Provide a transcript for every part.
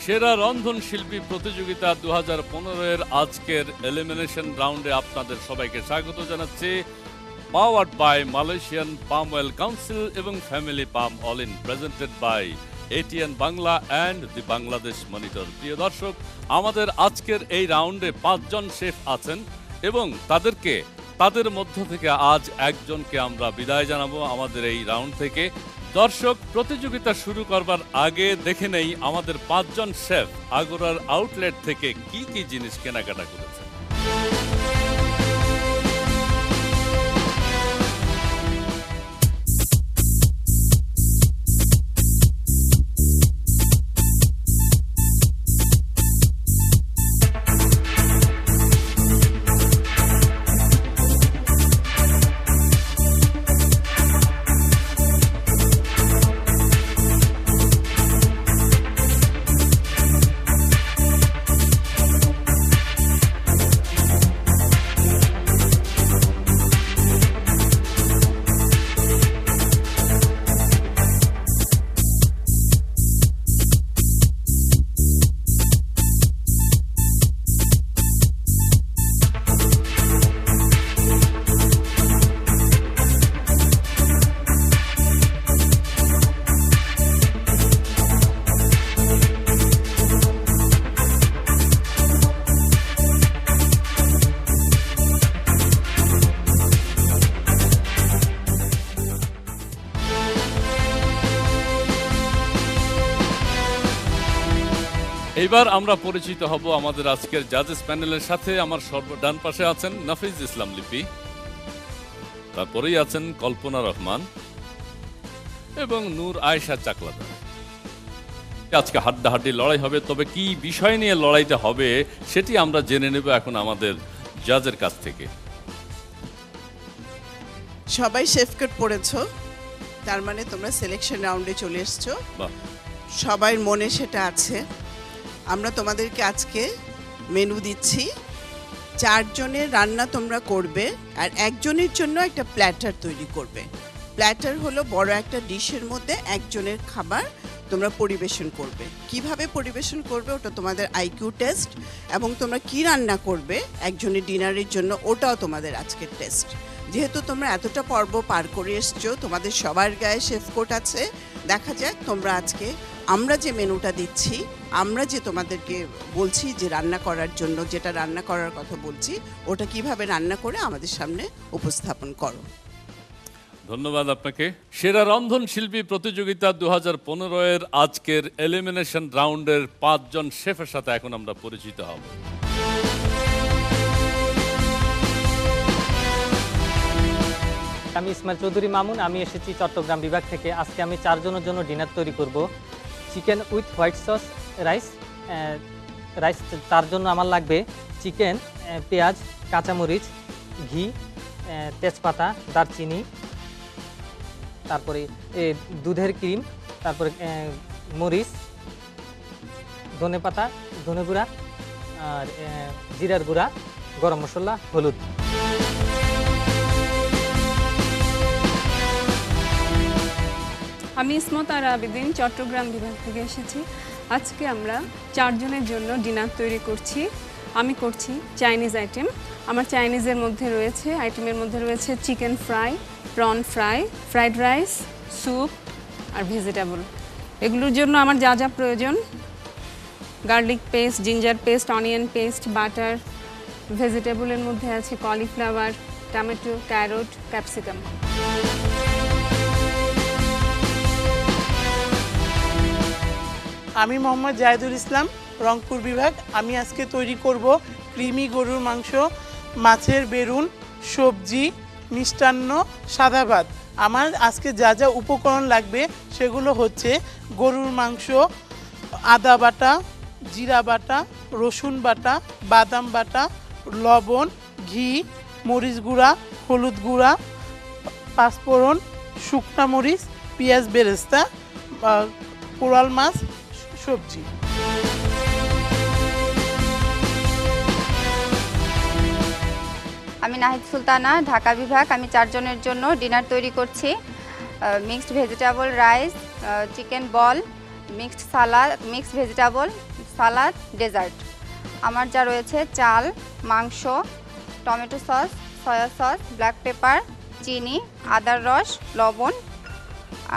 সেরা রন্ধনশিল্পী প্রতিযোগিতা 2015 আজকের এলিমিনেশন রাউন্ডে আপনাদের সবাইকে স্বাগত জানাচ্ছি। Powered by Malaysian palm oil council এবং family palm oil presented by ATN Bangla and the Bangladesh monitor. প্রিয় দর্শক, আমাদের আজকের এই রাউন্ডে 5 জন শেফ আছেন এবং তাদের মধ্য থেকে আজ একজনকে আমরা বিদায় জানাবো আমাদের এই রাউন্ড থেকে। দর্শক, প্রতিযোগিতা শুরু করবার আগে দেখে নেই আমাদের 5 জন শেফ আগরার আউটলেট থেকে কি কি জিনিস কেনাকাটা করেছে। এবার আমরা পরিচিত হব আমাদের আজকের জাজেস প্যানেলের সাথে। আমার ডান পাশে আছেন নাফিজ ইসলাম লিপি, তারপরেই আছেন কল্পনা রহমান এবং নূর আয়েশা চাকলাদার। আজকে হাড্ডাহাড্ডি লড়াই হবে, তবে কি বিষয় নিয়ে লড়াইটা হবে সেটি আমরা জেনে নেব এখন আমাদের জাজের কাছ থেকে। সবাই শেফ কোট পড়েছো, তার মানে তোমরা সিলেকশন রাউন্ডে চলে এসছো। সবার মনে সেটা আছে। আমরা তোমাদেরকে আজকে মেনু দিচ্ছি। 4 জনের রান্না তোমরা করবে আর একজনের জন্য একটা প্ল্যাটার তৈরি করবে। প্ল্যাটার হলো বড় একটা ডিশের মধ্যে একজনের খাবার তোমরা পরিবেশন করবে। কিভাবে পরিবেশন করবে ওটা তোমাদের আইকিউ টেস্ট, এবং তোমরা কি রান্না করবে একজনের ডিনারের জন্য ওটাও তোমাদের আজকের টেস্ট। যেহেতু তোমরা এতটা পর্ব পার করে এসছো, তোমাদের সবার গায়ে শেফ কোট আছে। দেখা যাক তোমরা আজকে আমরা যে মেনুটা দিচ্ছি, আমরা যে তোমাদেরকে বলছি যে রান্না করার জন্য যেটা রান্না করার কথা বলছি, ওটা কিভাবে রান্না করে আমাদের সামনে উপস্থাপন করো। ধন্যবাদ আপনাকে। সেরা রন্ধনশিল্পী প্রতিযোগিতা 2015 আজকের এলিমিনেশন রাউন্ডের 5 জন শেফের সাথে এখন আমরা পরিচিত হব। আমি ইসমাইল চৌধুরী মামুন, আমি এসেছি চট্টগ্রাম বিভাগ থেকে। আজকে আমি 4 জনের জন্য ডিনার তৈরি করব। Chicken with white sauce rice. তার জন্য আমার লাগবে চিকেন, পেঁয়াজ, কাঁচামরিচ, ঘি, তেজপাতা, দারচিনি, তারপরে দুধের ক্রিম, তারপরে মরিচ, ধনেপাতা, ধনে গুঁড়া, আর জিরার গুঁড়া, গরম মশলা, হলুদ। আমি ইসমত আর আবেদিন চট্টগ্রাম বিভাগ থেকে এসেছি। আজকে আমরা 4 জনের জন্য ডিনার তৈরি করছি। আমি করছি চাইনিজ আইটেম। আমার চাইনিজের মধ্যে আইটেমের মধ্যে রয়েছে chicken fry, prawn fry, fried rice, soup আর ভেজিটেবল। এগুলোর জন্য আমার যা যা প্রয়োজন: garlic paste, ginger paste, onion paste, butter. ভেজিটেবলের মধ্যে আছে কলিফ্লাওয়ার, টমেটো, ক্যারট, ক্যাপসিকাম। আমি মোহাম্মদ জাহিদুল ইসলাম, রংপুর বিভাগ। আমি আজকে তৈরি করব ক্রিমি গরুর মাংস, মাছের বেরুন, সবজি, মিষ্টান্ন, সাদা ভাত। আমার আজকে যা যা উপকরণ লাগবে সেগুলো হচ্ছে গরুর মাংস, আদা বাটা, জিরা বাটা, রসুন বাটা, বাদাম বাটা, লবণ, ঘি, মরিচ গুঁড়া, হলুদ গুঁড়া, পাঁচফোড়ন, শুকনা মরিচ, পেঁয়াজ বেরেস্তা, কোরাল মাছ, সবজি। আমি নাহিদ সুলতানা, ঢাকা বিভাগ। আমি 4 জনের জন্য ডিনার তৈরি করছি। Mixed vegetable rice, chicken ball, mixed salad, mixed vegetable, salad, dessert. আমার যা রয়েছে চাল, মাংস, tomato sauce, soya sauce, black pepper, চিনি, আদার রস, লবণ,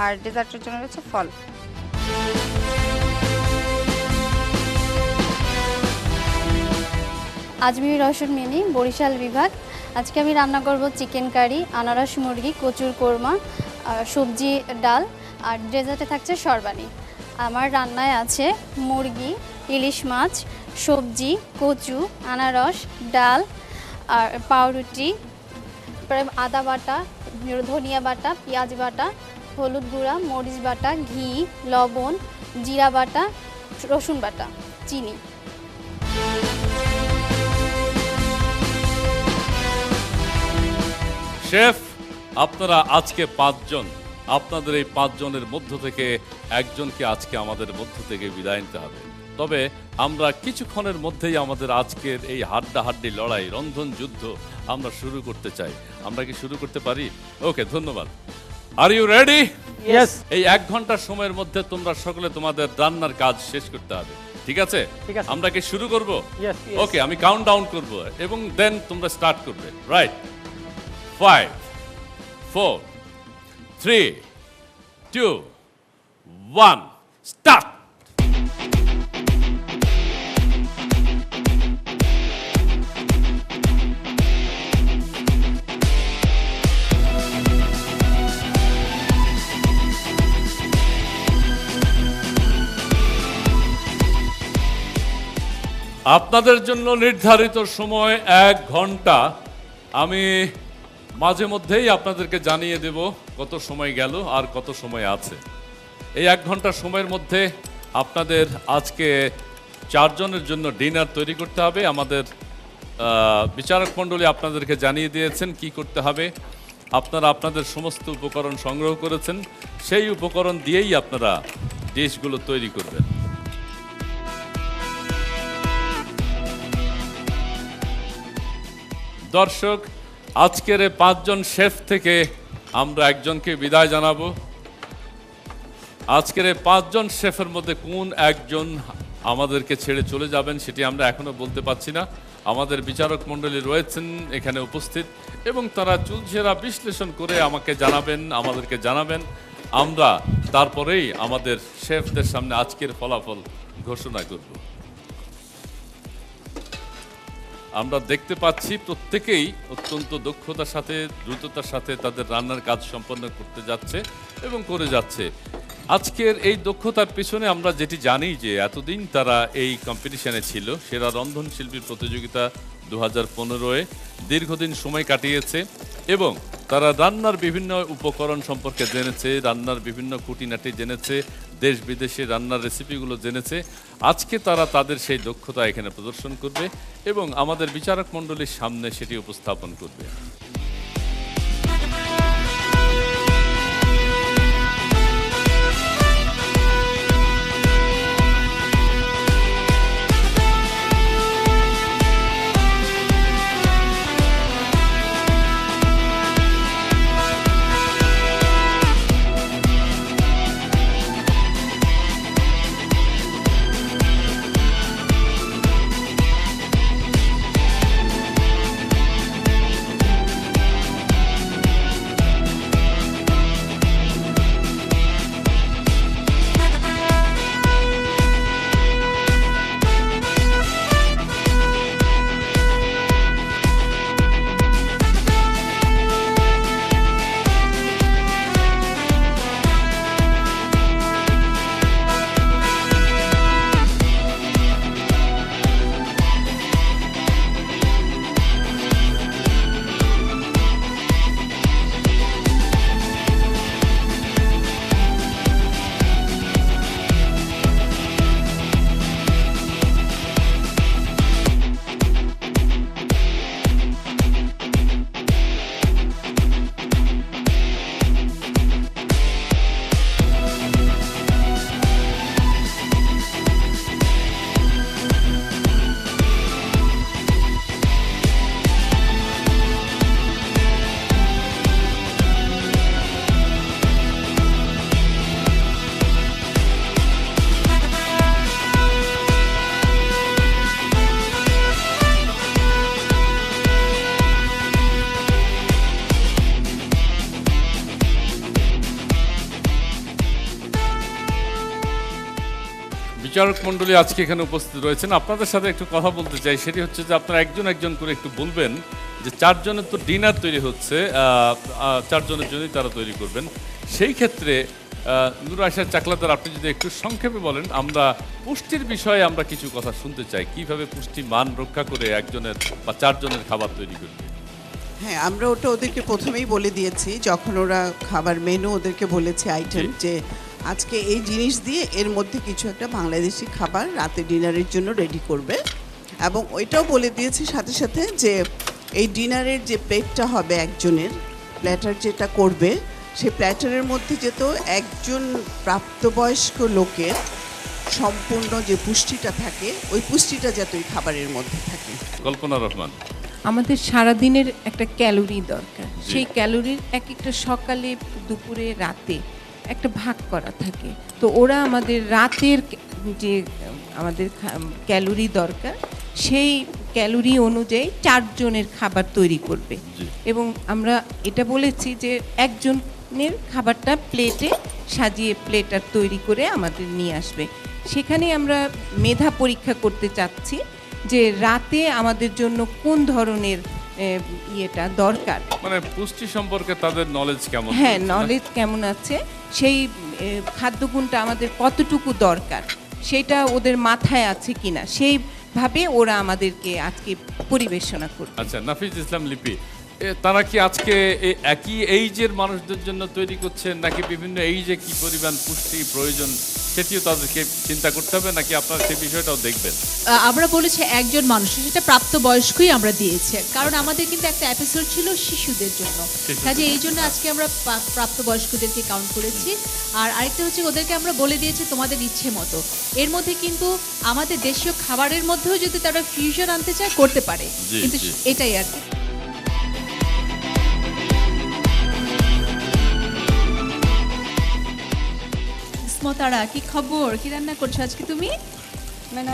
আর ডেজার্টের জন্য রয়েছে ফল। আজমির রসুন মিনি, বরিশাল বিভাগ। আজকে আমি রান্না করব চিকেন কারি, আনারস মুরগি, কচুর কোরমা, সবজি, ডাল, আর ডেজার্টে থাকছে শরবানি। আমার রান্নায় আছে মুরগি, ইলিশ মাছ, সবজি, কচু, আনারস, ডাল, আর পাউরুটি, তারপরে আদা বাটা, ধনিয়া বাটা, পেঁয়াজ বাটা, হলুদ গুঁড়া, মরিচ বাটা, ঘি, লবণ, জিরা বাটা, রসুন বাটা, চিনি। শেফ, আপনারা আজকে 5 জন, আপনাদের এই 5 জনের মধ্য থেকে একজনকে আজকে আমাদের মধ্য থেকে বিদায় নিতে হবে। তবে আমরা কিছুক্ষণের মধ্যেই আমাদের আজকের এই হাড্ডাহাড্ডি লড়াই, রন্ধন যুদ্ধ আমরা শুরু করতে চাই। আমরা কি শুরু করতে পারি? ওকে, ধন্যবাদ। Are you ready? ইয়েস। এই 1 ঘন্টা সময়ের মধ্যে তোমরা সকলে তোমাদের রান্নার কাজ শেষ করতে হবে, ঠিক আছে? ঠিক আছে। আমরা কি শুরু করব? Yes, yes. ওকে, আমি কাউন্ট ডাউন করব এবং দেন তোমরা স্টার্ট করবে, রাইট? 5, 4, 3, 2, 1, স্টার্ট। আপনাদের জন্য নির্ধারিত সময় 1 ঘন্টা। আমি মাঝে মধ্যেই আপনাদেরকে জানিয়ে দেব কত সময় গেল আর কত সময় আছে। এই 1 ঘন্টা সময়ের মধ্যে আপনাদের আজকে 4 জনের জন্য ডিনার তৈরি করতে হবে। আমাদের বিচারক মণ্ডলী আপনাদেরকে জানিয়ে দিয়েছেন কি করতে হবে। আপনারা আপনাদের সমস্ত উপকরণ সংগ্রহ করেছেন, সেই উপকরণ দিয়েই আপনারা ডিশগুলো তৈরি করবেন। দর্শক, আজকের এই 5 জন শেফ থেকে আমরা একজনকে বিদায় জানাবো। আজকের এই 5 জন শেফের মধ্যে কোন একজন আমাদেরকে ছেড়ে চলে যাবেন সেটি আমরা এখনো বলতে পারছি না। আমাদের বিচারক মণ্ডলী রয়েছেন এখানে উপস্থিত এবং তারা চুলচেরা বিশ্লেষণ করে আমাকে জানাবেন, আমাদেরকে জানাবেন। আমরা তারপরেই আমাদের শেফদের সামনে আজকের ফলাফল ঘোষণা করব। আমরা দেখতে পাচ্ছি প্রত্যেকেই অত্যন্ত দক্ষতার সাথে, দ্রুততার সাথে তাদের রান্নার কাজ সম্পন্ন করতে যাচ্ছে এবং করে যাচ্ছে। আজকের এই দক্ষতার পিছনে আমরা যেটি জানি যে এতদিন তারা এই কম্পিটিশনে ছিল, সেরা রন্ধনশিল্পী প্রতিযোগিতা 2015-এ দীর্ঘদিন সময় কাটিয়েছে এবং তারা রান্নার বিভিন্ন উপকরণ সম্পর্কে জেনেছে, রান্নার বিভিন্ন খুঁটিনাটি জেনেছে, দেশ বিদেশে রান্নার রেসিপিগুলো জেনেছে। আজকে তারা তাদের সেই দক্ষতা এখানে প্রদর্শন করবে এবং আমাদের বিচারক মণ্ডলীর সামনে সেটি উপস্থাপন করবে। বিচারক মণ্ডলী আজকে এখানে উপস্থিত রয়েছেন, আপনাদের সাথে একটু কথা বলতে চাই। সেটি হচ্ছে যে আপনারা একজন একজন করে একটু বলবেন যে 4 জনের তো ডিনার তৈরি হচ্ছে, 4 জনের জন্যই তারা তৈরি করবেন। সেই ক্ষেত্রে নূর আয়শা চাকলাদার, আপনি যদি একটু সংক্ষেপে বলেন, আমরা পুষ্টির বিষয়ে আমরা কিছু কথা শুনতে চাই, কিভাবে পুষ্টি মান রক্ষা করে একজনের বা 4 জনের খাবার তৈরি করবে। হ্যাঁ, আমরা ওটা ওদেরকে প্রথমেই বলে দিয়েছি, যখন ওরা খাবার মেনু ওদেরকে বলেছে আইটেম, যে আজকে এই জিনিস দিয়ে এর মধ্যে কিছু একটা বাংলাদেশি খাবার রাতে ডিনারের জন্য রেডি করবে। এবং ওইটাও বলে দিয়েছি সাথে সাথে যে এই ডিনারের যে প্লেটটা হবে, একজনের প্ল্যাটার যেটা করবে, সেই প্ল্যাটারের মধ্যে যেত একজন প্রাপ্তবয়স্ক লোকের সম্পূর্ণ যে পুষ্টিটা থাকে, ওই পুষ্টিটা যাতে ওই খাবারের মধ্যে থাকে। কল্পনা রহমান। আমাদের সারাদিনের একটা ক্যালোরি দরকার, সেই ক্যালোরির এক একটা সকালে, দুপুরে, রাতে একটা ভাগ করা থাকে। তো ওরা আমাদের রাতের যে আমাদের ক্যালোরি দরকার, সেই ক্যালোরি অনুযায়ী 4 জনের খাবার তৈরি করবে। এবং আমরা এটা বলেছি যে একজনের খাবারটা প্লেটে সাজিয়ে প্লেটার তৈরি করে আমাদের নিয়ে আসবে। সেখানে আমরা মেধা পরীক্ষা করতে চাচ্ছি যে রাতে আমাদের জন্য কোন ধরনের ইয়েটা দরকার, মানে পুষ্টি সম্পর্কে তাদের নলেজ কেমন, হ্যাঁ নলেজ কেমন আছে, সেই খাদ্যগুণটা আমাদের কতটুকু দরকার সেটা ওদের মাথায় আছে কিনা, সেইভাবে ওরা আমাদেরকে আজকে পরিবেশনা করবে। আচ্ছা, নাফিজ ইসলাম লিপি, তারা কি আজকে একই এইজের মানুষদের জন্য তৈরি করছেন, নাকি বিভিন্ন এইজে কি পরিমাণ পুষ্টি প্রয়োজন সেটিও তাদেরকে চিন্তা করতে হবে, নাকি আপনারা সেই বিষয়টাও দেখবেন? আমরা বলেছি একজন মানুষ, সেটা প্রাপ্তবয়স্কই আমরা দিয়েছি, কারণ আমাদের কিন্তু একটা এপিসোড ছিল শিশুদের জন্য, কাজে এই জন্য আজকে আমরা প্রাপ্তবয়স্কদেরকে কাউন্ট করেছি। আর আরেকটা হচ্ছে ওদেরকে আমরা বলে দিয়েছি তোমাদের ইচ্ছে মতো, এর মধ্যে কিন্তু আমাদের দেশীয় খাবারের মধ্যেও যদি তারা ফিউশন আনতে চায় করতে পারে, কিন্তু এটাই আর কি। ইসমতারা, কি খবর? কি রান্না করছো আজকে তুমি?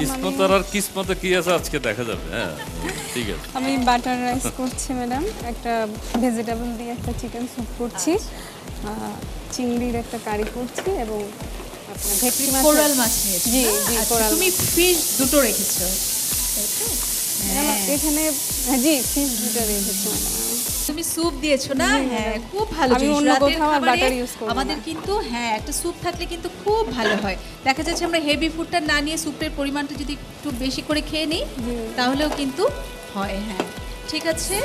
ইসমতারার কিসমতে কি আছে আজকে দেখা যাবে। হ্যাঁ, ঠিক আছে। আমি বাটার রাইস করছি ম্যাডাম, একটা ভেজিটেবল দিয়ে একটা চিকেন স্যুপ করছি, চিংড়ির একটা কারি করছি, এবং আপনার ভেটকি মাছ, কোরাল মাছ নিয়েছো? জি জি, কোরাল। তুমি ফিশ দুটো রেখেছো তাই তো? এখানে জি ফিশ দুটো রেখেছি ম্যাডাম। তুমি স্যুপ দিয়েছো না? হ্যাঁ, খুব ভালো আমি জিনিস। অন্য রাতের কোথাও আর খাবারে বাটার ইউজ করব না। আমাদের কিন্তু হ্যাঁ একটা স্যুপ থাকলে কিন্তু খুব ভালো হয়। দেখা যাচ্ছে আমরা হেভি ফুডটা না নিয়ে স্যুপের পরিমাণটা যদি একটু বেশি করে খেয়ে নিই তাহলেও কিন্তু হয়। হ্যাঁ, ঠিক আছে।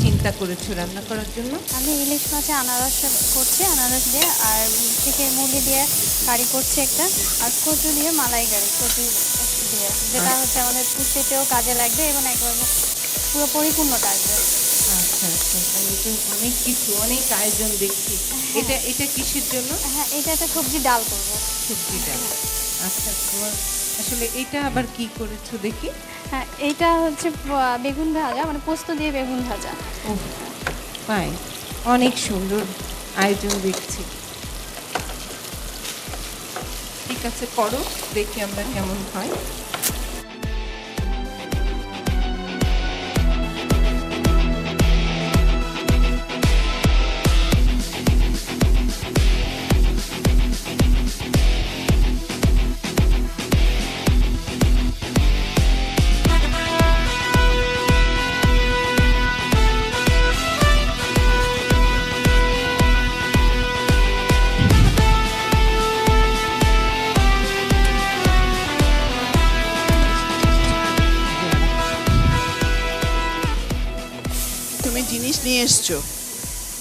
চিন্তা করেছো রান্না করার জন্য? আমি ইলিশ মাছে আনারস করছি, আনারস দিয়ে, আর চিকেন মুরগি দিয়ে কারি করছি একটা, আর কচু দিয়ে মালাইকারি, কচু দিয়ে, যেটা হচ্ছে আমাদের পুষ্টিতেও কাজে লাগবে এবং একবার পুরো পরিপূর্ণটা আসবে। আচ্ছা আচ্ছা, তাহলে তো অনেক কিছু, অনেক আয়োজন দেখছি। এটা কিসের জন্য? হ্যাঁ, এটা একটা সবজি ডাল করবো। সবজি ডাল। আচ্ছা, তোমার আসলে এটা আবার কি করেছো দেখি? হ্যাঁ, এইটা হচ্ছে বেগুন ভাজা, মানে পোস্ত দিয়ে বেগুন ভাজা। ও ফাইন, অনেক সুন্দর আয়োজন দেখছি। ঠিক আছে, করো, দেখি আমরা কেমন হয়। জিনিস নিয়ে এসছো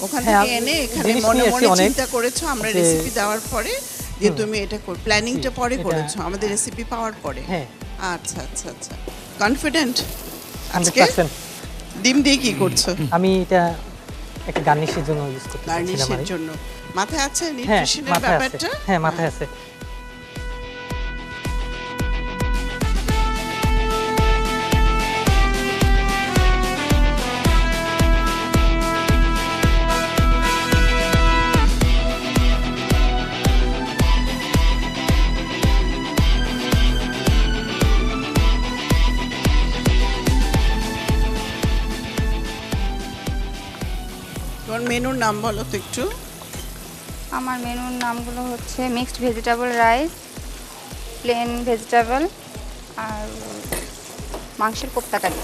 ওখান হ্যাঁ, থেকে এনে এখানে জিনিস মনে নিয়ে মনে এসেছি অনেক। চিন্তা করেছো, আমরা যে- রেসিপি দেওয়ার পরে যে তুমি এটা প্ল্যানিংটা পরে এটা- করেছো, আমাদের রেসিপি পাওয়ার পরে। হ্যাঁ, আচ্ছা আচ্ছা আচ্ছা, কনফিডেন্ট। আজকে 100%। ডিম দিয়ে কি করছো? আমি এটা একটা গার্নিশের জন্য ইউজ করতে চাচ্ছিলাম। গার্নিশের আর জন্য মাথায় আছে হ্যাঁ, নিউট্রিশনের মাথায় আছে। ব্যাপারটা? হ্যাঁ, মাথায় আছে। মেনুর নাম বলো তো একটু। আমার মেনুর নামগুলো হচ্ছে mixed vegetable rice, plain vegetable, আর মাংসের কোপ্তা কারি।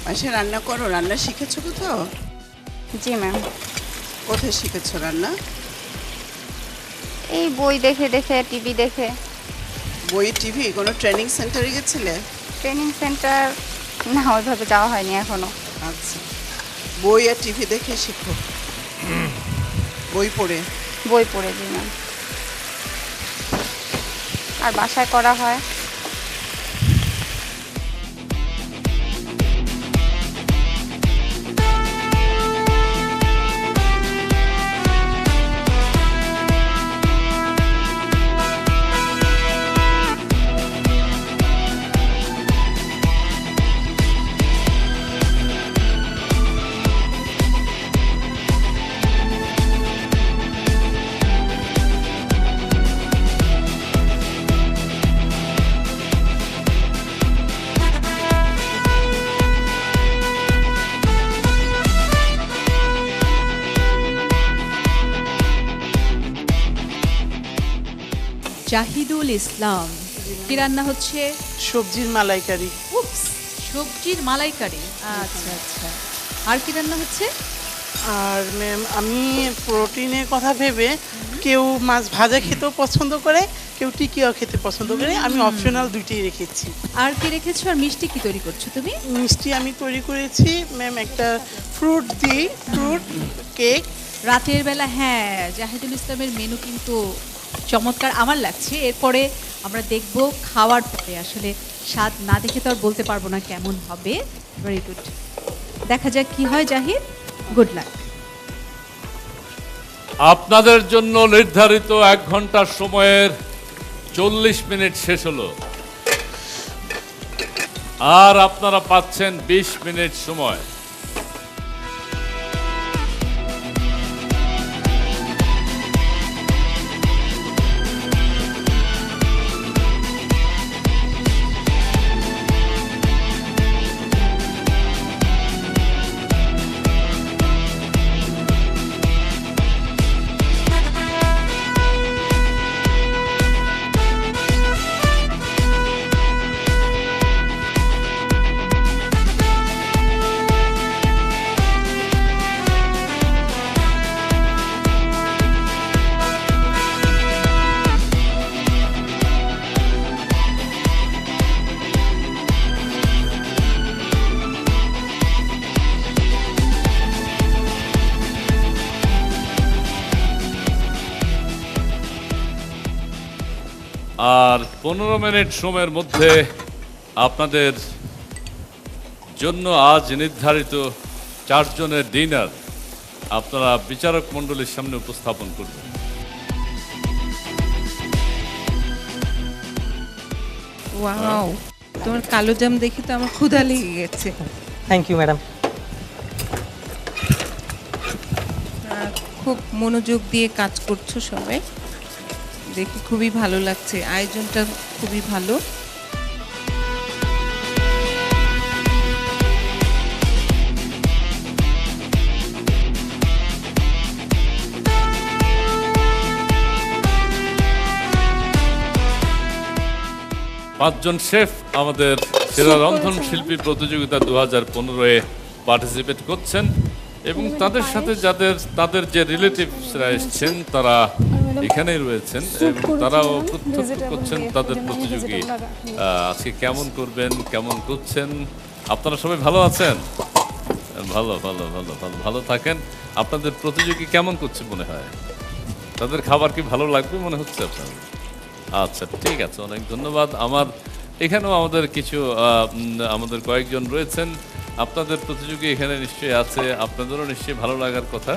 মাসে রান্না করো, রান্না শিখেছো কোথাও? জি ম্যাম। কোথায় শিখেছো রান্না? এই বই দেখে দেখে, টিভি দেখে। বই, টিভি? কোনো ট্রেনিং সেন্টারে গেছিলে? ট্রেনিং সেন্টার না, ওইভাবে যাওয়া হয়নি এখনো। আচ্ছা, বই আর টিভি দেখে শিখো, বই পড়ে। বই পড়ে, জি ম্যাম। আর বাসায় করা হয়। জাহিদুল ইসলাম, কি রান্না হচ্ছে? সবজির মালাইকারি। উপস, সবজির মালাইকারি। আচ্ছা আচ্ছা, আর কি রান্না হচ্ছে? আর ম্যাম আমি প্রোটিনের কথা ভেবে, কেউ মাছ ভাজা খেতেও পছন্দ করে, কেউ টিকিয়াও খেতে পছন্দ করে, আমি অপশনাল দুইটাই রেখেছি। আর কি রেখেছো? আর মিষ্টি কি তৈরি করছো তুমি? মিষ্টি আমি তৈরি করেছি ম্যাম একটা ফ্রুট দিয়ে, ফ্রুট কেক। রাতের বেলা, হ্যাঁ, জাহিদুল ইসলামের মেনু কিন্তু চমৎকার আমার লাগছে। এরপরে আমরা দেখব খাওয়ার পরে, আসলে স্বাদ না দেখে তো আর বলতে পারবো না কেমন হবে। ভেরি গুড, দেখা যাক কি হয়। Zahid, good luck. আপনাদের জন্য নির্ধারিত 1 ঘন্টার সময়ের 40 মিনিট শেষ হলো, আর আপনারা পাচ্ছেন 20 মিনিট সময়। আর 15 মিনিট সময়ের মধ্যে আপনাদের জন্য আজ নির্ধারিত 4 জনের ডিনার আপনারা বিচারক মণ্ডলীর সামনে উপস্থাপন করবেন। ওয়াও, তোমার কালো জাম দেখে তো আমার ক্ষুধা লেগে গেছে। Thank you madam. খুব মনোযোগ দিয়ে কাজ করছো সবাই, দেখে খুবই ভালো লাগছে। আয়োজনটা খুবই ভালো। পাঁচজন শেফ আমাদের সেরা রন্ধন শিল্পী প্রতিযোগিতা 2015-এ পার্টিসিপেট করছেন এবং তাদের সাথে তাদের যে রিলেটিভসরা এসছেন তারা এখানেই রয়েছেন এবং তারাও প্রত্যক্ষ করছেন তাদের প্রতিযোগী আজকে কেমন করবেন, কেমন করছেন। আপনারা সবাই ভালো আছেন? ভালো ভালো ভালো ভালো ভালো থাকেন। আপনাদের প্রতিযোগী কেমন করছে মনে হয়? তাদের খাবার কি ভালো লাগবে মনে হচ্ছে আপনার? আচ্ছা, ঠিক আছে, অনেক ধন্যবাদ। এখানেও আমাদের কয়েকজন রয়েছেন, আপনাদের প্রতিযোগী এখানে নিশ্চয়ই আছে, আপনাদেরও নিশ্চয়ই ভালো লাগার কথা।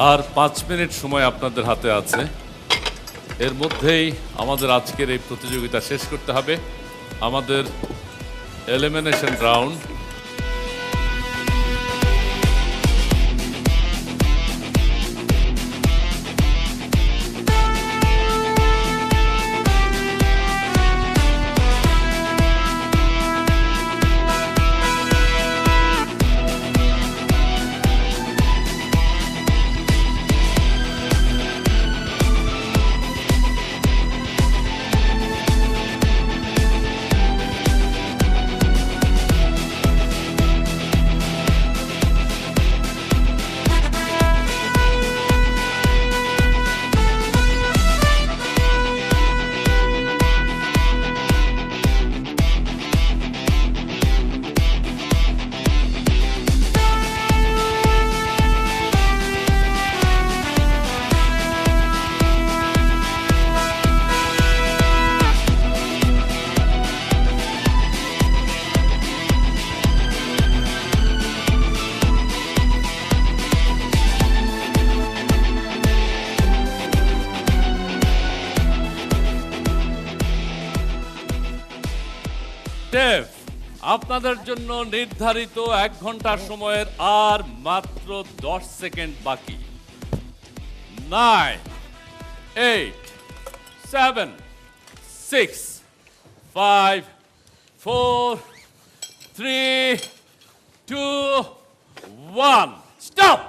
আর 5 মিনিট সময় আপনাদের হাতে আছে। এর মধ্যেই আমাদের আজকের এই প্রতিযোগিতা শেষ করতে হবে। আমাদের এলিমিনেশন রাউন্ড। শেফ, আপনাদের জন্য নির্ধারিত 1 ঘন্টা সময়ের আর মাত্র 10 সেকেন্ড বাকি। 9, 8, 7, 6, 5, 4, 3, 2, 1, স্টপ।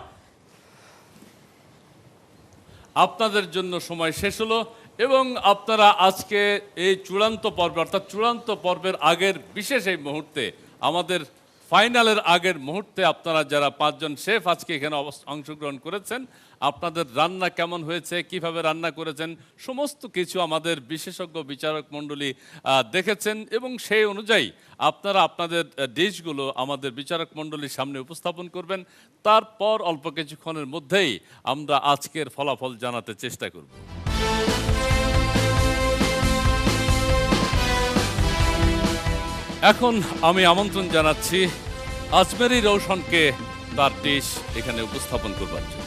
আপনাদের জন্য সময় শেষ হলো এবং আপনারা আজকে এই চূড়ান্ত পর্ব অর্থাৎ চূড়ান্ত পর্বের আগের বিশেষ এই মুহূর্তে, আমাদের ফাইনালের আগের মুহূর্তে আপনারা যারা 5 জন শেফ আজকে এখানে অংশগ্রহণ করেছেন, আপনাদের রান্না কেমন হয়েছে, কিভাবে রান্না করেছেন, সমস্ত কিছু আমাদের বিশেষজ্ঞ বিচারক মণ্ডলী দেখেছেন এবং সেই অনুযায়ী আপনারা আপনাদের ডিশগুলো আমাদের বিচারক মণ্ডলীর সামনে উপস্থাপন করবেন। তারপর অল্প কিছুক্ষণের মধ্যেই আমরা আজকের ফলাফল জানাতে চেষ্টা করব। এখন আমি আমন্ত্রণ জানাচ্ছি আজমেরি রৌশনকে তার ডিশ এখানে উপস্থাপন করবার জন্য।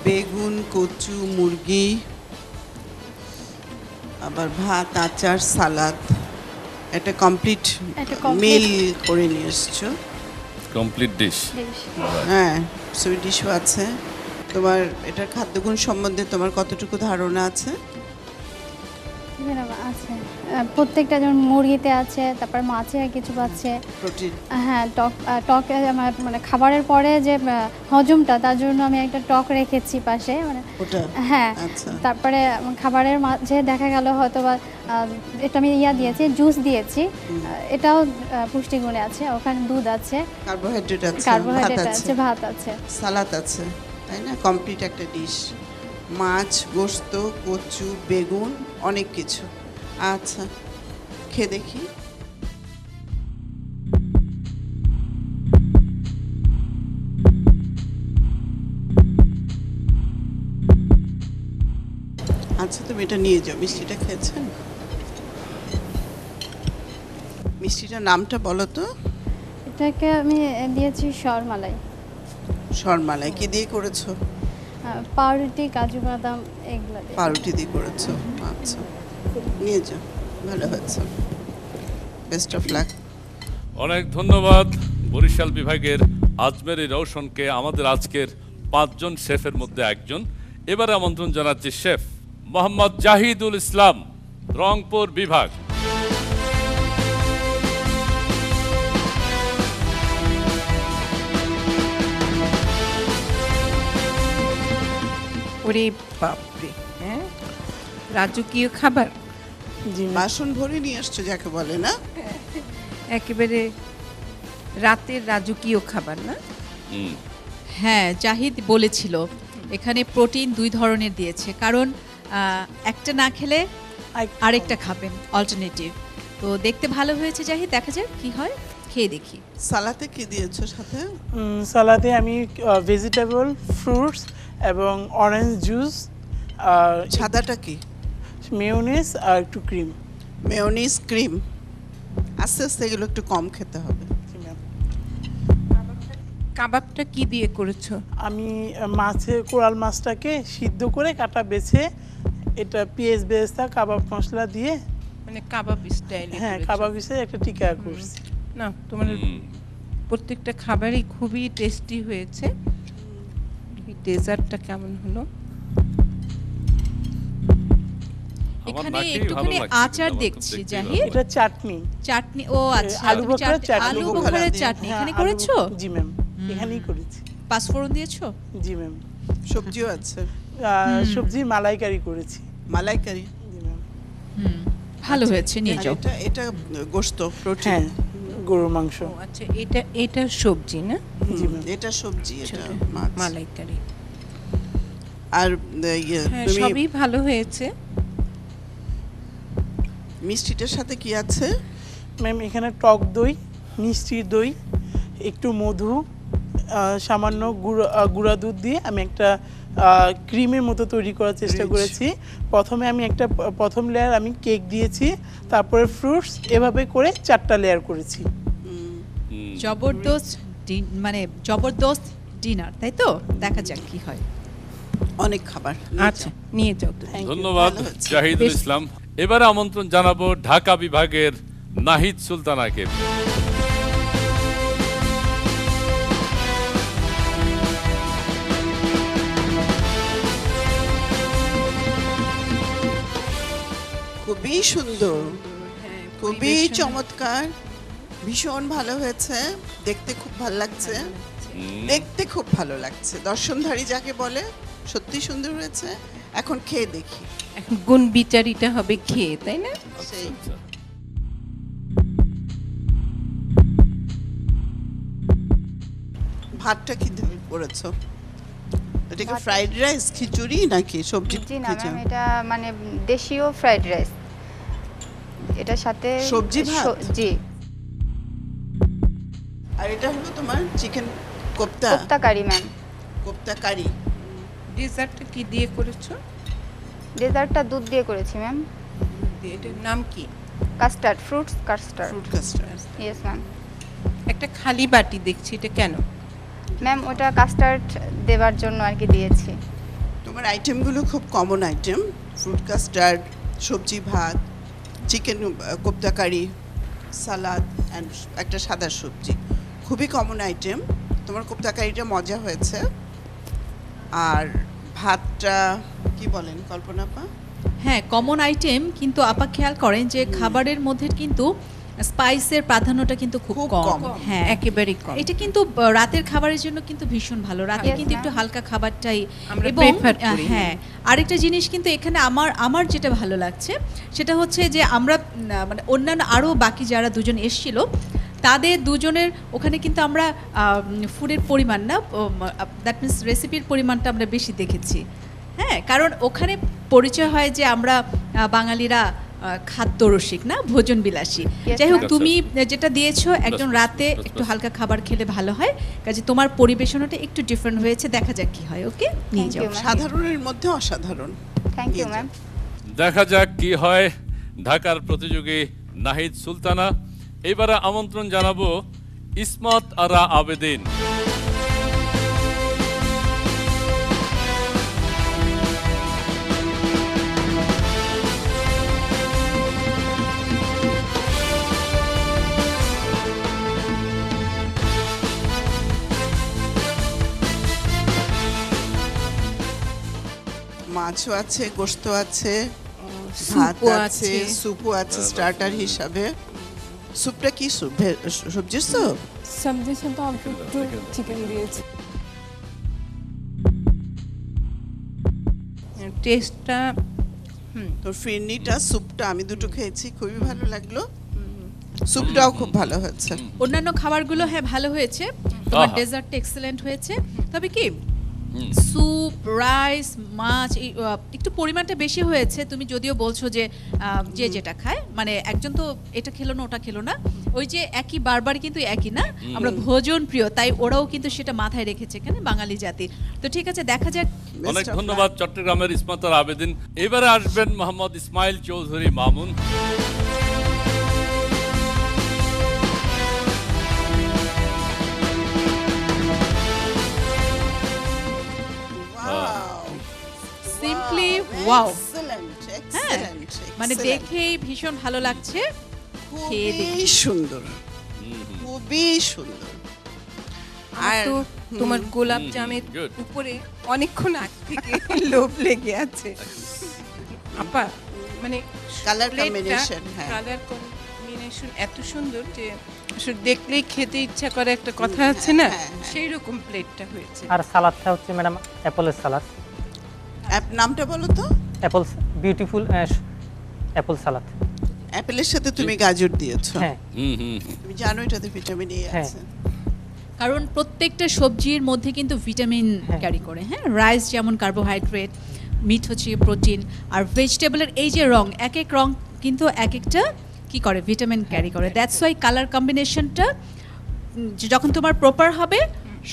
বেগুন, কচু, মুরগি, আবার ভাত, আচার, সালাদ, একটা কমপ্লিট মিল করে নিয়ে এসছো। Complete dish. হ্যাঁ, সুইট ডিশও আছে। তোমার এটার খাদ্যগুণ সম্বন্ধে তোমার কতটুকু ধারণা আছে? আছে প্রত্যেকটা, যেমন মুরগিতে আছে, তারপর মাছে কিছু আছে প্রোটিন। হ্যাঁ, টক মানে খাবারের পরে যে হজমটা, তার জন্য আমি একটা টক রেখেছি পাশে, মানে হ্যাঁ। তারপরে খাবারের মাঝে দেখা গেল হয়তো বা এটা আমি দিয়েছি, জুস দিয়েছি, এটাও পুষ্টিগুণে আছে। ওখানে দুধ আছে, কার্বোহাইড্রেট আছে, ভাত আছে, সালাদ আছে, তাই না? কমপ্লিট একটা ডিশ। মাছ, গোশত, কচু, বেগুন, অনেক কিছু। আচ্ছা, খেয়ে দেখি। আচ্ছা, তুমি এটা নিয়ে যাও। মিষ্টিটা খেয়েছেন? মিষ্টিটার নামটা বলো তো। এটাকে আমি দিয়েছি সরমালাই। সরমালাই কি দিয়ে করেছো? পাউরুটি, কাজু বাদাম, এগুলো দিয়ে। পাউরুটি দিয়ে করেছো? আচ্ছা, নিয়ে যাও, ভালো হয়েছে। Best of luck. অনেক ধন্যবাদ বরিশাল বিভাগের আজমেরি রৌশনকে, আমাদের আজকের 5 জন শেফের মধ্যে একজন। এবারে আমন্ত্রণ জানাচ্ছি শেফ মোহাম্মদ জাহিদুল ইসলাম, রংপুর বিভাগ। ওরে বাপরে, হ্যাঁ, রাজকীয় খাবার। বাসন ভরে নিয়ে আসছো যাকে বলে না, একেবারে রাতের রাজকীয় খাবার না? হ্যাঁ, জাহিদ বলেছিল এখানে প্রোটিন 2 ধরনের দিয়েছে, কারণ একটা না খেলে আরেকটা খাবেন, অল্টারনেটিভ। তো দেখতে ভালো হয়েছে জাহিদ, দেখা যাক কি হয়। খেয়ে দেখি। সালাতে কি দিয়েছো সাথে? সালাদে আমি ভেজিটেবল, ফ্রুটস এবং অরেঞ্জ জুস, আর সাদাটা কি? মেয়োনিজ আর একটু ক্রিম। Mayonnaise, cream. আস্তে আস্তে এগুলো একটু কম খেতে হবে। কাবাবটা কি দিয়ে করেছো? আমি কোরাল মাছটাকে সিদ্ধ করে কাটা বেছে এটা পেঁয়াজ বেরেস্তা কাবাব মশলা দিয়ে, মানে কাবাব স্টাইলে? হ্যাঁ, কাবাব হিসেবে একটা টিকা করছি। না, তোমার প্রত্যেকটা খাবারই খুবই টেস্টি হয়েছে। ডেজার্টটা কেমন হলো? এখানে একটুখানি আচার দেখছি জাহিদ। এটা চাটনি। চাটনি, ও আচ্ছা, আলু তুমি বোখারা চাটনি। আলু বোখারার চাটনি হ্যাঁ, এখানে আলু করেছো? জি ম্যাম, এখানেই করেছি। পাঁচফোড়ন দিয়েছো? জি ম্যাম। সবজিও আছে। সবজি মালাইকারি করেছি। মালাইকারি। জি ম্যাম। ভালো হয়েছে, নিয়ে আর যাও। এটা গোশত, প্রোটিন। হ্যাঁ, গরুর মাংস। ও আচ্ছা, এটা সবজি না? জি ম্যাম। এটা সবজি, এটা মাছ। মালাইকারি। আর হ্যাঁ, তুমি সবই ভালো হয়েছে। মিষ্টিটার সাথে কি আছে? ম্যাম এখানে টক দই, মিষ্টি দই, একটু মধু, সামান্য গুঁড়া দুধ দিয়ে আমি একটা ক্রিমের মতো তৈরি করার চেষ্টা করেছি। প্রথমে আমি প্রথম লেয়ার আমি কেক দিয়েছি, তারপরে ফ্রুটস, এভাবে করে 4টা লেয়ার করেছি। জবরদস্ত মানে জবরদস্ত ডিনার, তাই তো? দেখা যাক কি হয়। অনেক খাবার। আচ্ছা, নিয়ে যাও তুমি। ধন্যবাদ ভালো হয়েছে। জাহিদুল ইসলাম। এবারে আমন্ত্রণ জানাবো ঢাকা বিভাগের নাহিদ সুলতানাকে। খুবই সুন্দর, খুবই চমৎকার, ভীষণ ভালো হয়েছে, দেখতে খুব ভালো লাগছে, দেখতে খুব ভালো লাগছে। দর্শনধারী যাকে বলে, সত্যি সুন্দর হয়েছে। এখন খেয়ে দেখি। এখন গুণ বিচারিটা হবে খেয়ে, তাই না? সেই ভাতটা কি করেছো? এটা কি ফ্রাইড রাইস, খিচুড়ি নাকি সবজি? জি না ম্যাম, এটা মানে দেশীয় ফ্রাইড রাইস। এটার সাথে সবজি ভাত? জি। আর এটা হলো তোমার চিকেন কোপ্তা। কোপ্তা কারি ম্যাম। কোপ্তা কারি। ডেজার্টটা কি দিয়ে করেছো? ডেজার্টটা দুধ দিয়ে করেছি ম্যাম। এটার নাম কি? Custard, fruits custard. Fruit custard. Yes ma'am. একটা খালি বাটি দেখছি, এটা কেন? ম্যাম ওটা কাস্টার্ড দেওয়ার জন্য আর কি দিয়েছি। তোমার আইটেমগুলো খুব কমন আইটেম। ফ্রুট কাস্টার্ড, সবজি ভাত, chicken kofta curry, salad and একটা সাদা সবজি। খুবই কমন আইটেম। তোমার কোপ্তা কারিটা মজা হয়েছে। আর ভাতটা কি বলেন কল্পনা আপা? হ্যাঁ, কমন আইটেম, কিন্তু আপা খেয়াল করেন যে খাবারের মধ্যে কিন্তু স্পাইসের প্রাধান্যটা কিন্তু খুব খুব কম। কম। হ্যাঁ, একেবারেই কম। এটা কিন্তু রাতের খাবারের জন্য কিন্তু ভীষণ ভালো। রাতে Yes, কিন্তু একটু ma'am. হালকা খাবারটাই আমরা এবং prefer করি। হ্যাঁ, আরেকটা জিনিস কিন্তু এখানে আমার যেটা ভালো লাগছে সেটা হচ্ছে যে আমরা মানে অন্যান্য আরও বাকি যারা দুজন এসেছিল তাদের দুজনের ওখানে কিন্তু আমরা ফুডের পরিমাণ না, দ্যাট মিনস রেসিপির পরিমাণটা আমরা বেশি দেখেছি। হ্যাঁ, কারণ ওখানে পরিচয় হয় যে আমরা বাঙালিরা খাদ্যরসিক না, ভোজন বিলাসী। Yes, যাই হোক, ma'am. তুমি যেটা দিয়েছো একজন রাতে একটু হালকা খাবার খেলে ভালো হয়, কাজে তোমার পরিবেশনাটা একটু ডিফারেন্ট হয়েছে। দেখা যাক কি হয়। ওকে, নিয়ে Thank যাও। you, ma'am. সাধারণের মধ্যে অসাধারণ। Thank you ma'am. দেখা যাক কি হয়। ঢাকার প্রতিযোগী নাহিদ সুলতানা। এবারে আমন্ত্রণ জানাবো ইসমত আরা আবেদিন। মাছও আছে, গোশত আছে, ভাত স্যুপও আছে, আছে। স্যুপও আছে স্টার্টার হিসাবে। স্যুপটা কি স্যুপ? সবজির স্যুপ? সবজির সাথে অল্প একটু চিকেন দিয়েছি। টেস্টটা তো ফিরনিটা, স্যুপটা আমি দুটো খেয়েছি, খুবই ভালো লাগলো। স্যুপটাও খুব ভালো হয়েছে। অন্যান্য খাবারগুলো হ্যাঁ ভালো হয়েছে, তোমার আহা। ডেজার্টটা এক্সেলেন্ট হয়েছে। তবে কি স্যুপ, রাইস, মাছ একটু পরিমাণটা বেশি হয়েছে। তুমি যদিও বলছো যে যে যেটা খায়, মানে একজন তো এটা খেলো না ওটা খেলো না, ওই যে একই বারবার কিন্তু একই না, আমরা ভোজন প্রিয়, তাই ওরাও কিন্তু সেটা মাথায় রেখেছে এখানে বাঙালি জাতির। তো ঠিক আছে, দেখা যাক। অনেক ধন্যবাদ চট্টগ্রামের ইসমাতার আবেদিন। এবারে আসবেন Mohammad Ismail Chowdhury Mamun. Simply wow, Excellent, হ্যাঁ, excellent, মানে excellent. দেখেই ভীষণ ভালো লাগছে। খেয়ে খুবই দেখি। সুন্দর, খুবই সুন্দর। আর আর তো তোমার গোলাপ জামের good. উপরে অনেকক্ষণ আগ থেকে লোভ লেগে আছে আপা, মানে Colour combination, হ্যাঁ। কালার কম্বিনেশন এত সুন্দর যে আসলে দেখলেই খেতে ইচ্ছা করে, একটা কথা আছে না, হ্যাঁ, হ্যাঁ। সেই রকম প্লেটটা হয়েছে। আর সালাদটা হচ্ছে ম্যাডাম অ্যাপলের সালাদ, নামটা বলো তো। অ্যাপল বিউটিফুল অ্যাপল সালাদ। অ্যাপেলের সাথে তুমি গাজর দিয়েছো, হ্যাঁ তুমি জানো এটাতে ভিটামিন এ হ্যাঁ। আছে। কারণ প্রত্যেকটা সবজির মধ্যে কিন্তু ভিটামিন হ্যাঁ। ক্যারি করে। হ্যাঁ, রাইস যেমন কার্বোহাইড্রেট, মিট হচ্ছে প্রোটিন, আর ভেজিটেবলের এই যে রং, এক এক রং কিন্তু এক একটা কি করে ভিটামিন ক্যারি করে। দ্যাটস ওয়াই কালার কম্বিনেশনটা যখন তোমার প্রপার হবে,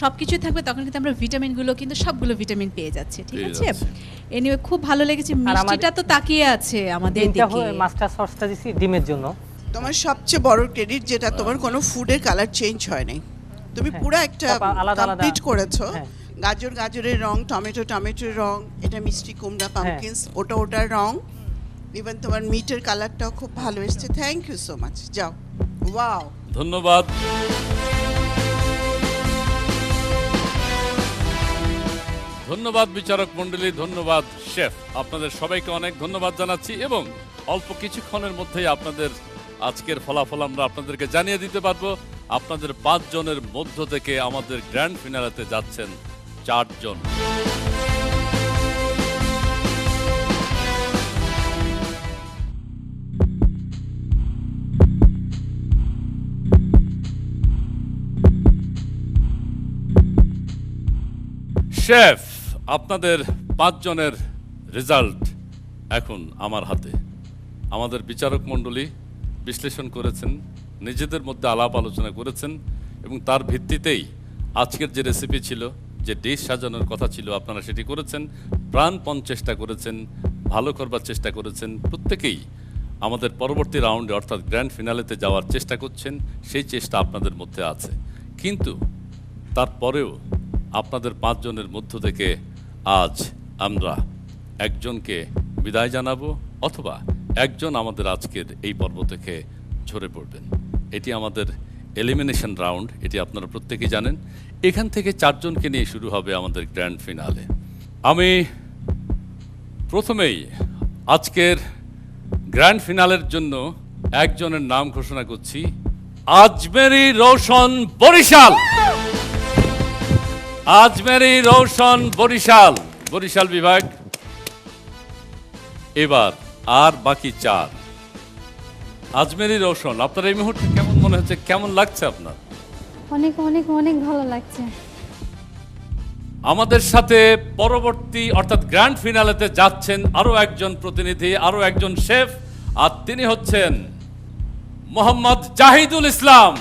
সব কিছুই থাকবে, তখন কিন্তু আমরা ভিটামিনগুলো কিন্তু সবগুলো ভিটামিন পেয়ে যাচ্ছে। ঠিক পেয়ে আছে, যাচ্ছে। এনিওয়ে খুব ভালো লেগেছে। মিষ্টিটা তো তাকিয়ে আছে আমাদের দিকে। মাস্টার সসটা দিছি ডিমের জন্য। তোমার সবচেয়ে বড় ক্রেডিট যেটা, তোমার কোনো ফুডের কালার চেঞ্জ হয় নাই, তুমি হ্যাঁ। পুরো একটা আলাদা আলাদা। কমপ্লিট করেছো। হ্যাঁ। গাজর গাজরের রং, টমেটো টমেটোর রং, এটা মিষ্টি কুমড়া পামকিনস ওটা ওটার রং, ইভেন তোমার মিটের কালারটাও খুব ভালো এসেছে। Thank you so much. যাও, ওয়াও। ধন্যবাদ। ধন্যবাদ বিচারক মণ্ডলী, ধন্যবাদ শেফ, আপনাদের সবাইকে অনেক ধন্যবাদ জানাচ্ছি। এবং অল্প কিছুক্ষণের মধ্যেই আপনাদের আজকের ফলাফল আমরা আপনাদেরকে জানিয়ে দিতে পারবো। আপনাদের 5 জনের মধ্য থেকে আমাদের গ্র্যান্ড ফিনালেতে যাচ্ছেন 4 জন। শেফ, আপনাদের 5 জনের রেজাল্ট এখন আমার হাতে। আমাদের বিচারক মণ্ডলী বিশ্লেষণ করেছেন, নিজেদের মধ্যে আলাপ আলোচনা করেছেন, এবং তার ভিত্তিতেই আজকের যে রেসিপি ছিল, যে ডিশ সাজানোর কথা ছিল, আপনারা সেটি করেছেন, প্রাণপণ চেষ্টা করেছেন, ভালো করবার চেষ্টা করেছেন। প্রত্যেকেই আমাদের পরবর্তী রাউন্ডে অর্থাৎ গ্র্যান্ড ফিনালেতে যাওয়ার চেষ্টা করছেন, সেই চেষ্টা আপনাদের মধ্যে আছে। কিন্তু তারপরেও আপনাদের 5 জনের মধ্য থেকে আজ আমরা একজনকে বিদায় জানাবো, অথবা একজন আমাদের আজকের এই পর্ব থেকে ঝরে পড়বেন। এটি আমাদের এলিমিনেশন রাউন্ড, এটি আপনারা প্রত্যেকেই জানেন। এখান থেকে 4 জনকে নিয়ে শুরু হবে আমাদের গ্র্যান্ড ফিনালে। আমি প্রথমেই আজকের গ্র্যান্ড ফিনালের জন্য একজনের নাম ঘোষণা করছি, আজমেরি রৌশন বরিশাল। আজমেরি রৌশন বরিশাল, বরিশাল বিভাগ। এবার আর বাকি 4। আজমেরি রৌশন, আপনার এই মুহূর্তে কেমন মনে হচ্ছে, কেমন লাগছে আপনার? অনেক অনেক অনেক ভালো লাগছে। আমাদের সাথে পরবর্তী অর্থাৎ গ্র্যান্ড ফিনালেতে যাচ্ছেন আরো একজন প্রতিনিধি, আরো একজন শেফ, আর তিনি হচ্ছেন মোহাম্মদ জাহিদুল ইসলাম।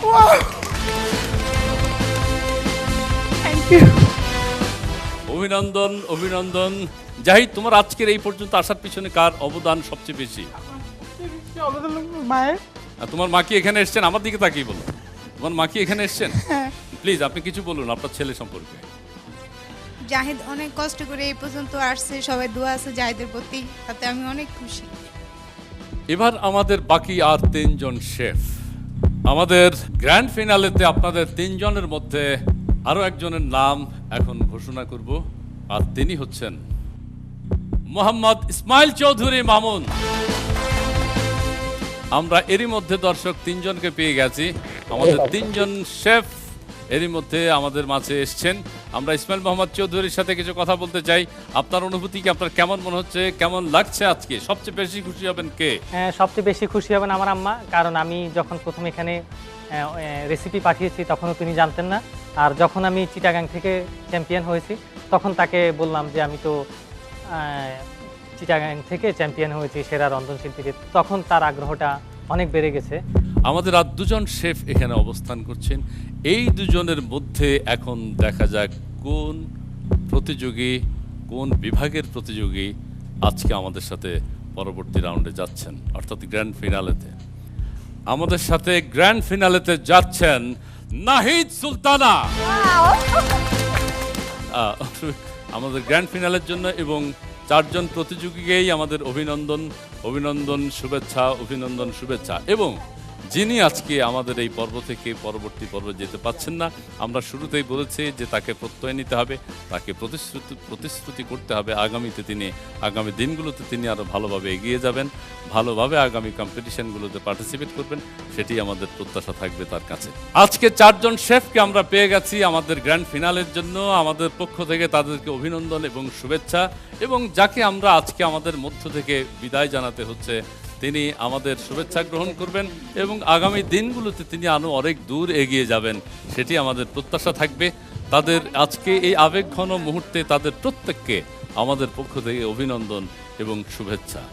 অভিনন্দন, অভিনন্দন। জাহিদ, তোমার আজকের এই পর্যন্ত আসার পিছনে কার অবদান সবচেয়ে বেশি? মায়ের। তোমার মা কি এখানে এসেছেন? আমার দিকে তাকিয়ে বলুন, তোমার মা কি এখানে এসেছেন? প্লিজ আপনি কিছু বলুন আপনার ছেলে সম্পর্কে। জাহিদ অনেক কষ্ট করে এই পর্যন্ত আসছে, সবাই দোয়া আছে জাহিদের প্রতি, তাতে আমি অনেক খুশি। এবার আমাদের বাকি আর 3 জন শেফ। আমাদের গ্র্যান্ড ফিনালেতে আপনাদের 3 জনের মধ্যে আরো একজনের নাম এখন ঘোষণা করব, আর তিনি হচ্ছেন মোহাম্মদ ইসমাইল চৌধুরী মামুন। আমরা এরই মধ্যে দর্শক 3 জনকে পেয়ে গেছি। আমাদের 3 জন শেফ এরই মধ্যে আমাদের মাঝে এসছেন। আমরা ইসমাইল মোহাম্মদ চৌধুরীর সাথে কিছু কথা বলতে চাই। আপনার অনুভূতি কি, আপনার কেমন মনে হচ্ছে, কেমন লাগছে আজকে? সবচেয়ে বেশি খুশি হবেন কে? সবচেয়ে বেশি খুশি হবেন আমার আম্মা, কারণ আমি যখন প্রথম এখানে রেসিপি পাঠিয়েছি তখনও তিনি জানতেন না, আর যখন আমি চিটাগাং থেকে চ্যাম্পিয়ন হয়েছি তখন তাকে বললাম যে আমি তো চিটাগাং থেকে চ্যাম্পিয়ন হয়েছি সেরা রন্ধনশিল্পীতে, তখন তার আগ্রহটা অনেক বেড়ে গেছে। আমাদের আর দুজন শেফ এখানে অবস্থান করছেন। এই দুজনের মধ্যে এখন দেখা যাক কোন প্রতিযোগী, কোন বিভাগের প্রতিযোগী আজকে আমাদের সাথে পরবর্তী রাউন্ডে যাচ্ছেন, অর্থাৎ গ্র্যান্ড ফিনালেতে। আমাদের সাথে গ্র্যান্ড ফিনালেতে যাচ্ছেন নাহিদ সুলতানা। আমাদের গ্র্যান্ড ফিনালের জন্য এবং 4 জন প্রতিযোগীকেই আমাদের অভিনন্দন, শুভেচ্ছা। এবং যিনি আজকে আমাদের এই পর্ব থেকে পরবর্তী পর্বে যেতে পাচ্ছেন না, আমরা শুরুতেই বলেছি যে তাকে প্রত্যয় নিতে হবে, তাকে প্রতিশ্রুতি করতে হবে আগামী দিনগুলোতে তিনি আরও ভালোভাবে এগিয়ে যাবেন, ভালোভাবে আগামী কম্পিটিশনগুলোতে পার্টিসিপেট করবেন, সেটি আমাদের প্রত্যাশা থাকবে তার কাছে। আজকে 4 জন শেফকে আমরা পেয়ে গেছি আমাদের গ্র্যান্ড ফিনালের জন্য। আমাদের পক্ষ থেকে তাদেরকে অভিনন্দন এবং শুভেচ্ছা। এবং যাকে আমরা আজকে আমাদের মধ্য থেকে বিদায় জানাতে হচ্ছে, তিনি আমাদের শুভেচ্ছা গ্রহণ করবেন এবং আগামী দিনগুলোতে তিনি আরও অনেক দূর এগিয়ে যাবেন, সেটি আমাদের প্রত্যাশা থাকবে। তাদের আজকে এই আবেগঘন মুহূর্তে তাদের প্রত্যেককে আমাদের পক্ষ থেকে অভিনন্দন এবং শুভেচ্ছা।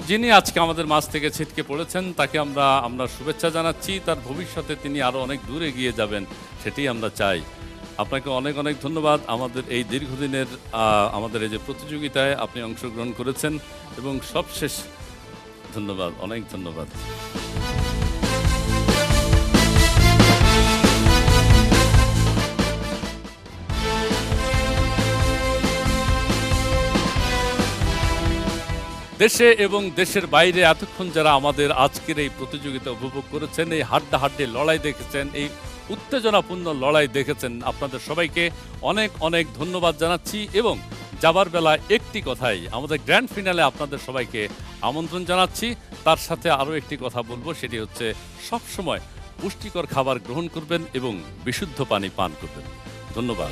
যিনি আজকে আমাদের মাঝ থেকে ছিটকে পড়েছেন তাকে আমরা শুভেচ্ছা জানাচ্ছি। তার ভবিষ্যতে তিনি আরও অনেক দূর এগিয়ে যাবেন, সেটি আমরা চাই। আপনাকে অনেক অনেক ধন্যবাদ। আমাদের এই দীর্ঘদিনের আমাদের এই যে প্রতিযোগিতায় আপনি অংশগ্রহণ করেছেন এবং সবশেষ ধন্যবাদ, অনেক ধন্যবাদ। দেশে এবং দেশের বাইরে এতক্ষণ যারা আমাদের আজকের এই প্রতিযোগিতা উপভোগ করেছেন, এই হাড্ডাহাড্ডি লড়াই দেখেছেন, এই উত্তেজনাপূর্ণ লড়াই দেখেছেন, আপনাদের সবাইকে অনেক অনেক ধন্যবাদ জানাচ্ছি। এবং যাবার বেলা একটি কথাই, আমাদের গ্র্যান্ড ফিনালে আপনাদের সবাইকে আমন্ত্রণ জানাচ্ছি। তার সাথে আরও একটি কথা বলবো, সেটি হচ্ছে সবসময় পুষ্টিকর খাবার গ্রহণ করবেন এবং বিশুদ্ধ পানি পান করবেন। ধন্যবাদ।